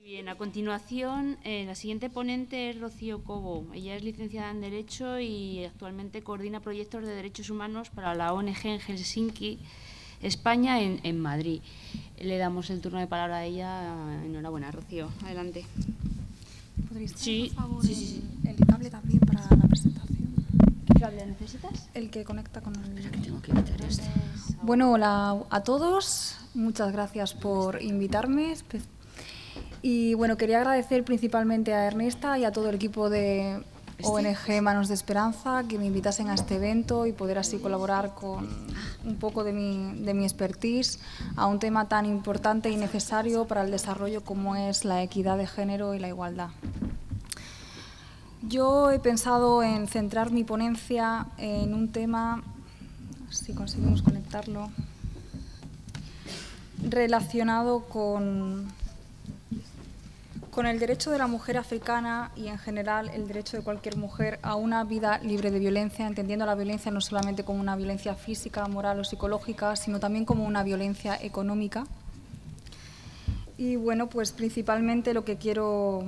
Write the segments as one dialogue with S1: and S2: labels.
S1: Bien, a continuación, la siguiente ponente es Rocío Cobo. Ella es licenciada en Derecho y actualmente coordina proyectos de derechos humanos para la ONG en Helsinki, España, en Madrid. Le damos el turno de palabra a ella. Enhorabuena, Rocío. Adelante.
S2: ¿Podríais
S1: Sí,
S2: por favor,
S1: sí.
S2: el cable también para la presentación?
S1: ¿Qué cable necesitas?
S2: El que conecta con el...
S1: Espera, que tengo que meter este.
S2: Bueno, hola a todos. Muchas gracias por invitarme. Y bueno, quería agradecer principalmente a Ernesta y a todo el equipo de ONG Manos de Esperanza que me invitasen a este evento y poder así colaborar con un poco de mi expertise a un tema tan importante y necesario para el desarrollo como es la equidad de género y la igualdad. Yo he pensado en centrar mi ponencia en un tema, si conseguimos conectarlo, relacionado con el derecho de la mujer africana y, en general, el derecho de cualquier mujer a una vida libre de violencia, entendiendo la violencia no solamente como una violencia física, moral o psicológica, sino también como una violencia económica. Y, bueno, pues principalmente lo que quiero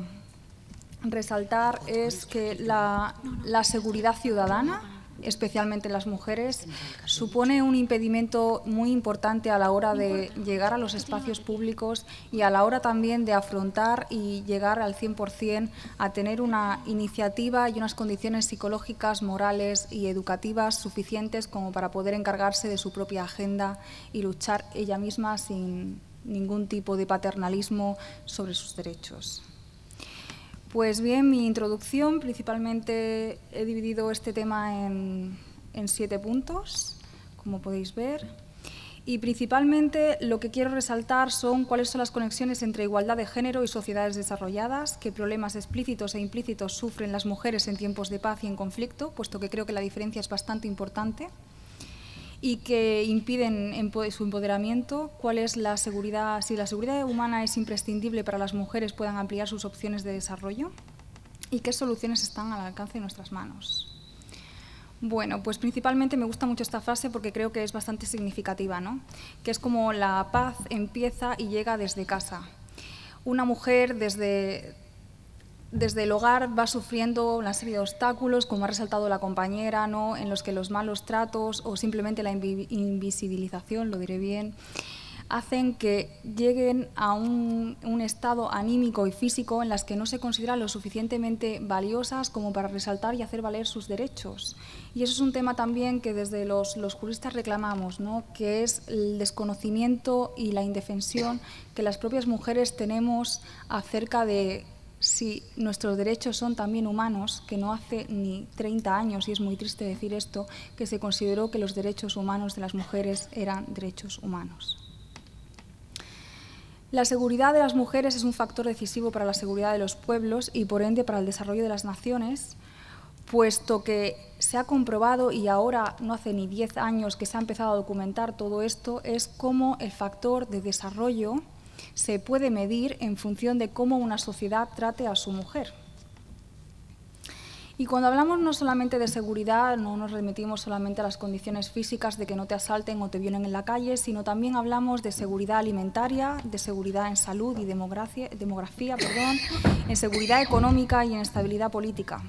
S2: resaltar es que la seguridad ciudadana, especialmente en las mujeres, supone un impedimento muy importante a la hora de llegar a los espacios públicos y a la hora también de afrontar y llegar al 100% a tener una iniciativa y unas condiciones psicológicas, morales y educativas suficientes como para poder encargarse de su propia agenda y luchar ella misma sin ningún tipo de paternalismo sobre sus derechos. Pues bien, mi introducción, principalmente he dividido este tema en 7 puntos, como podéis ver. Y principalmente lo que quiero resaltar son cuáles son las conexiones entre igualdad de género y sociedades desarrolladas, qué problemas explícitos e implícitos sufren las mujeres en tiempos de paz y en conflicto, puesto que creo que la diferencia es bastante importante, y que impiden su empoderamiento, cuál es la seguridad, si la seguridad humana es imprescindible para que las mujeres puedan ampliar sus opciones de desarrollo y qué soluciones están al alcance de nuestras manos. Bueno, pues principalmente me gusta mucho esta frase porque creo que es bastante significativa, ¿no? Que es como la paz empieza y llega desde casa. Una mujer desde el hogar va sufriendo una serie de obstáculos, como ha resaltado la compañera, ¿no? En los que los malos tratos o simplemente la invisibilización, lo diré bien, hacen que lleguen a un estado anímico y físico en las que no se consideran lo suficientemente valiosas como para resaltar y hacer valer sus derechos. Y eso es un tema también que desde los juristas reclamamos, ¿no? Que es el desconocimiento y la indefensión que las propias mujeres tenemos acerca de si nuestros derechos son también humanos, que no hace ni 30 años, y es muy triste decir esto, que se consideró que los derechos humanos de las mujeres eran derechos humanos. La seguridad de las mujeres es un factor decisivo para la seguridad de los pueblos y, por ende, para el desarrollo de las naciones, puesto que se ha comprobado, y ahora no hace ni 10 años que se ha empezado a documentar todo esto, es cómo el factor de desarrollo se puede medir en función de cómo una sociedad trate a su mujer. Y cuando hablamos no solamente de seguridad, no nos remitimos solamente a las condiciones físicas de que no te asalten o te violen en la calle, sino también hablamos de seguridad alimentaria, de seguridad en salud y demografía, en seguridad económica y en estabilidad política.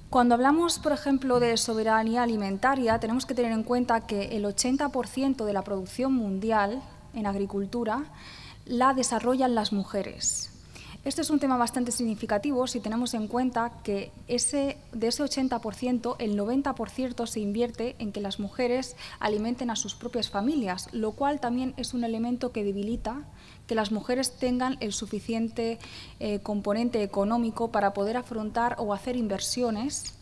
S2: Cuando hablamos, por ejemplo, de soberanía alimentaria, tenemos que tener en cuenta que el 80% de la producción mundial en agricultura la desarrollan las mujeres. Este es un tema bastante significativo si tenemos en cuenta que de ese 80%, el 90% se invierte en que las mujeres alimenten a sus propias familias, lo cual también es un elemento que debilita que las mujeres tengan el suficiente componente económico para poder afrontar o hacer inversiones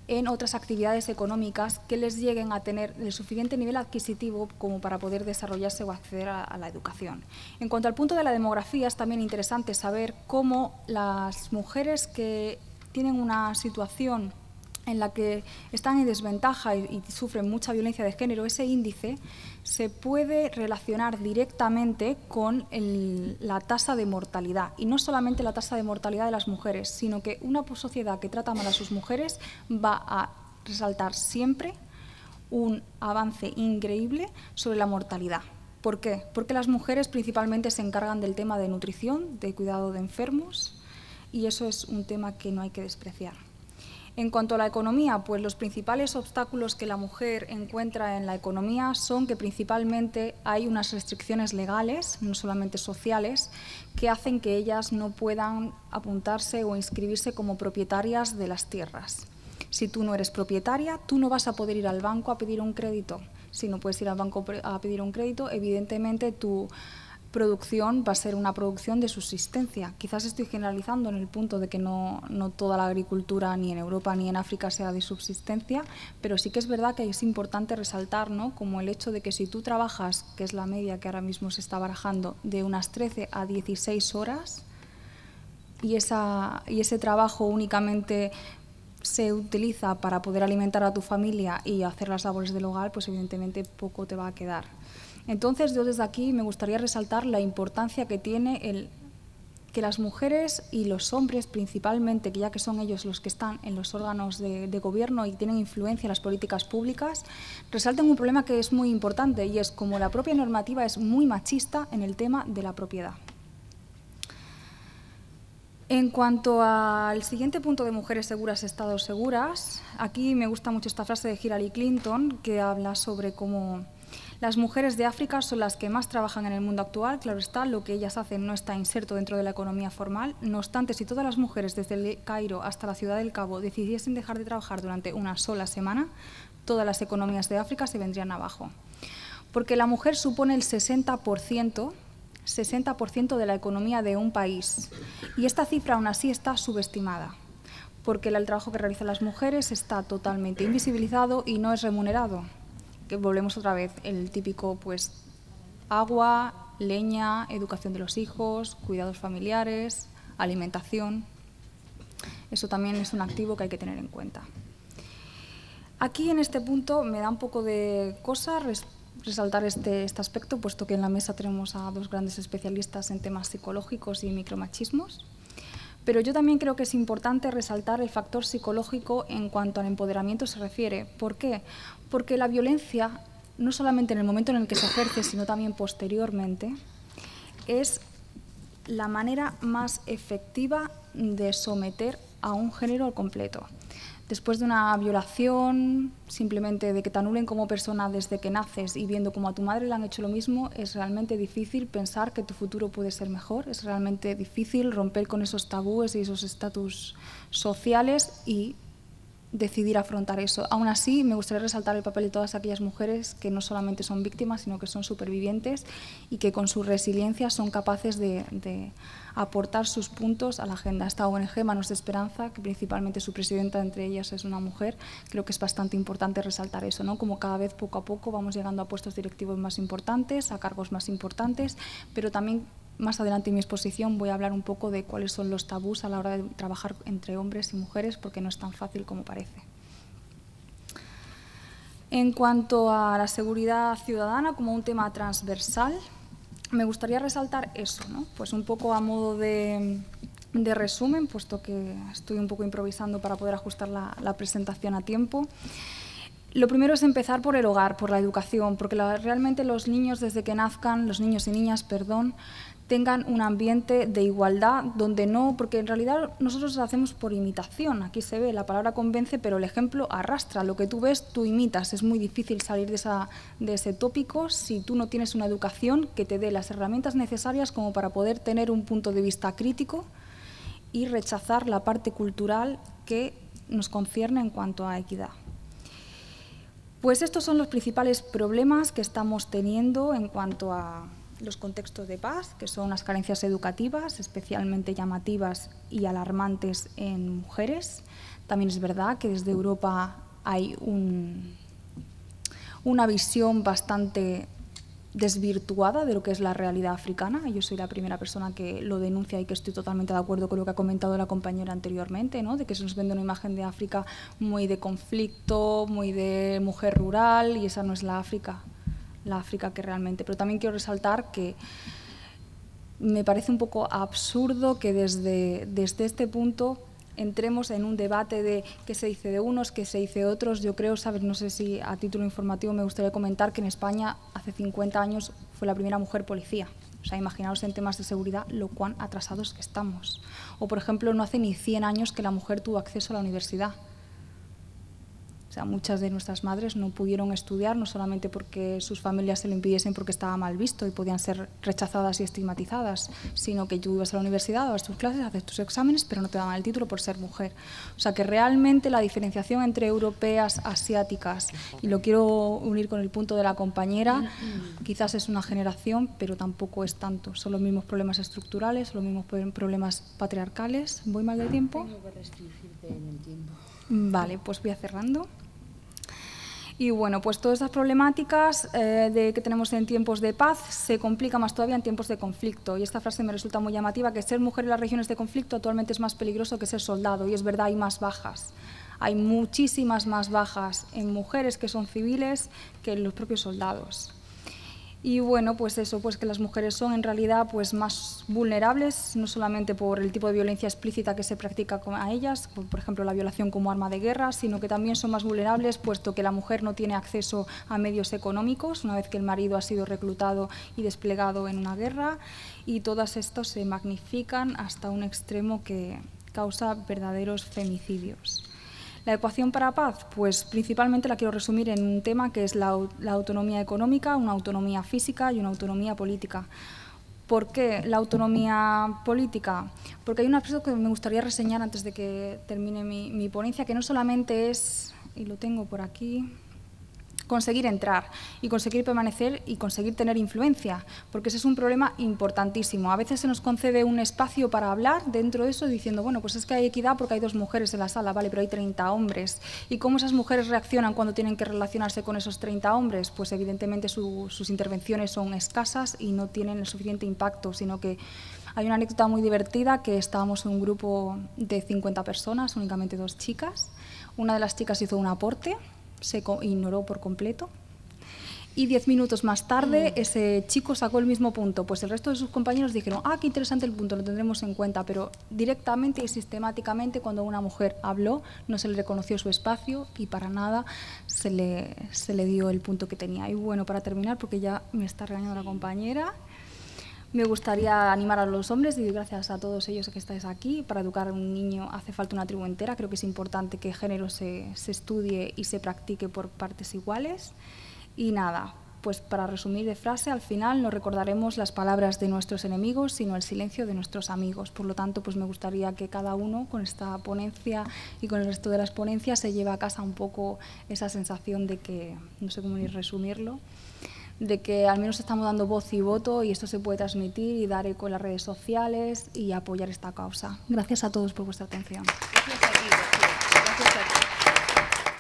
S2: en otras actividades económicas que les lleguen a tener el suficiente nivel adquisitivo como para poder desarrollarse o acceder a la educación. En cuanto al punto de la demografía, es también interesante saber cómo las mujeres que tienen una situación en la que están en desventaja y sufren mucha violencia de género, ese índice se puede relacionar directamente con la tasa de mortalidad. Y no solamente la tasa de mortalidad de las mujeres, sino que una sociedad que trata mal a sus mujeres va a resaltar siempre un avance increíble sobre la mortalidad. ¿Por qué? Porque las mujeres principalmente se encargan del tema de nutrición, de cuidado de enfermos, y eso es un tema que no hay que despreciar. En cuanto a la economía, pues los principales obstáculos que la mujer encuentra en la economía son que principalmente hay unas restricciones legales, no solamente sociales, que hacen que ellas no puedan apuntarse o inscribirse como propietarias de las tierras. Si tú no eres propietaria, tú no vas a poder ir al banco a pedir un crédito. Si no puedes ir al banco a pedir un crédito, evidentemente tu producción va a ser una producción de subsistencia. Quizás estoy generalizando en el punto de que no toda la agricultura ni en Europa ni en África sea de subsistencia, pero sí que es verdad que es importante resaltar, ¿no?, como el hecho de que si tú trabajas, que es la media que ahora mismo se está barajando, de unas 13 a 16 horas y ese trabajo únicamente se utiliza para poder alimentar a tu familia y hacer las labores del hogar, pues evidentemente poco te va a quedar. Entonces, yo desde aquí me gustaría resaltar la importancia que tiene que las mujeres y los hombres principalmente, que ya que son ellos los que están en los órganos de gobierno y tienen influencia en las políticas públicas, resalten un problema que es muy importante y es como la propia normativa es muy machista en el tema de la propiedad. En cuanto al siguiente punto de mujeres seguras, estados seguras, aquí me gusta mucho esta frase de Hillary Clinton que habla sobre cómo las mujeres de África son las que más trabajan en el mundo actual. Claro está, lo que ellas hacen no está inserto dentro de la economía formal. No obstante, si todas las mujeres desde el Cairo hasta la Ciudad del Cabo decidiesen dejar de trabajar durante una sola semana, todas las economías de África se vendrían abajo. Porque la mujer supone el 60% de la economía de un país. Y esta cifra aún así está subestimada, porque el trabajo que realizan las mujeres está totalmente invisibilizado y no es remunerado. Que volvemos otra vez, el típico, pues, agua, leña, educación de los hijos, cuidados familiares, alimentación. Eso también es un activo que hay que tener en cuenta. Aquí, en este punto, me da un poco de cosa resaltar este aspecto, puesto que en la mesa tenemos a dos grandes especialistas en temas psicológicos y micromachismos. Pero yo también creo que es importante resaltar el factor psicológico en cuanto al empoderamiento se refiere. ¿Por qué? Porque la violencia, no solamente en el momento en el que se ejerce, sino también posteriormente, es la manera más efectiva de someter a un género al completo. Después de una violación, simplemente de que te anulen como persona desde que naces y viendo como a tu madre le han hecho lo mismo, es realmente difícil pensar que tu futuro puede ser mejor, es realmente difícil romper con esos tabúes y esos estatus sociales y decidir afrontar eso. Aún así, me gustaría resaltar el papel de todas aquellas mujeres que no solamente son víctimas, sino que son supervivientes y que con su resiliencia son capaces de aportar sus puntos a la agenda. Esta ONG, Manos de Esperanza, que principalmente su presidenta entre ellas es una mujer, creo que es bastante importante resaltar eso, ¿no? Como cada vez poco a poco vamos llegando a puestos directivos más importantes, a cargos más importantes, pero también más adelante en mi exposición voy a hablar un poco de cuáles son los tabús a la hora de trabajar entre hombres y mujeres, porque no es tan fácil como parece. En cuanto a la seguridad ciudadana como un tema transversal, me gustaría resaltar eso, ¿no? Pues un poco a modo de resumen, puesto que estoy un poco improvisando para poder ajustar la presentación a tiempo. Lo primero es empezar por el hogar, por la educación, porque realmente los niños desde que nazcan, los niños y niñas, perdón, tengan un ambiente de igualdad donde no, porque en realidad nosotros lo hacemos por imitación, aquí se ve, la palabra convence, pero el ejemplo arrastra, lo que tú ves, tú imitas, es muy difícil salir de ese tópico si tú no tienes una educación que te dé las herramientas necesarias como para poder tener un punto de vista crítico y rechazar la parte cultural que nos concierne en cuanto a equidad. Pues estos son los principales problemas que estamos teniendo en cuanto a los contextos de paz, que son las carencias educativas, especialmente llamativas y alarmantes en mujeres. También es verdad que desde Europa hay una visión bastante desvirtuada de lo que es la realidad africana. Yo soy la primera persona que lo denuncia y que estoy totalmente de acuerdo con lo que ha comentado la compañera anteriormente, ¿no? De que se nos vende una imagen de África muy de conflicto, muy de mujer rural, y esa no es la África que realmente. Pero también quiero resaltar que me parece un poco absurdo que desde este punto entremos en un debate de qué se dice de unos, qué se dice de otros. Yo creo, ¿sabes? No sé si a título informativo me gustaría comentar que en España hace 50 años fue la primera mujer policía. O sea, imaginaos en temas de seguridad lo cuán atrasados que estamos. O, por ejemplo, no hace ni 100 años que la mujer tuvo acceso a la universidad. O sea, muchas de nuestras madres no pudieron estudiar, no solamente porque sus familias se lo impidiesen porque estaba mal visto y podían ser rechazadas y estigmatizadas, sino que tú ibas a la universidad, dabas tus clases, haces tus exámenes, pero no te daban el título por ser mujer. O sea, que realmente la diferenciación entre europeas, asiáticas, y lo quiero unir con el punto de la compañera, quizás es una generación, pero tampoco es tanto. Son los mismos problemas estructurales, los mismos problemas patriarcales. ¿Voy mal de tiempo?
S3: Tengo que restringirte en el tiempo.
S2: Vale, pues voy a cerrando. Y bueno, pues todas estas problemáticas que tenemos en tiempos de paz se complican más todavía en tiempos de conflicto. Y esta frase me resulta muy llamativa, que ser mujer en las regiones de conflicto actualmente es más peligroso que ser soldado. Y es verdad, hay más bajas. Hay muchísimas más bajas en mujeres que son civiles que en los propios soldados. Y bueno, pues eso, pues que las mujeres son en realidad pues más vulnerables, no solamente por el tipo de violencia explícita que se practica a ellas, por ejemplo la violación como arma de guerra, sino que también son más vulnerables puesto que la mujer no tiene acceso a medios económicos una vez que el marido ha sido reclutado y desplegado en una guerra, y todos estos se magnifican hasta un extremo que causa verdaderos femicidios. La ecuación para paz, pues principalmente la quiero resumir en un tema que es la autonomía económica, una autonomía física y una autonomía política. ¿Por qué la autonomía política? Porque hay un aspecto que me gustaría reseñar antes de que termine mi ponencia, que no solamente es, y lo tengo por aquí, conseguir entrar y conseguir permanecer y conseguir tener influencia, porque ese es un problema importantísimo. A veces se nos concede un espacio para hablar dentro de eso diciendo, bueno, pues es que hay equidad porque hay 2 mujeres en la sala, vale, pero hay 30 hombres. ¿Y cómo esas mujeres reaccionan cuando tienen que relacionarse con esos 30 hombres? Pues evidentemente sus intervenciones son escasas y no tienen el suficiente impacto, sino que hay una anécdota muy divertida que estábamos en un grupo de 50 personas, únicamente 2 chicas. Una de las chicas hizo un aporte, se ignoró por completo, y 10 minutos más tarde ese chico sacó el mismo punto. Pues el resto de sus compañeros dijeron, qué interesante el punto, lo tendremos en cuenta, pero directamente y sistemáticamente cuando una mujer habló no se le reconoció su espacio y para nada se le dio el punto que tenía. Y bueno, para terminar, porque ya me está regañando la compañera, me gustaría animar a los hombres y gracias a todos ellos que estáis aquí. Para educar a un niño hace falta una tribu entera. Creo que es importante que género se estudie y se practique por partes iguales. Y nada, pues para resumir de frase, al final no recordaremos las palabras de nuestros enemigos, sino el silencio de nuestros amigos. Por lo tanto, pues me gustaría que cada uno con esta ponencia y con el resto de las ponencias se lleve a casa un poco esa sensación de que, no sé cómo ni resumirlo, de que al menos estamos dando voz y voto y esto se puede transmitir y dar eco en las redes sociales y apoyar esta causa. Gracias a todos por vuestra atención.
S3: Gracias a ti, Rocío. Gracias a ti.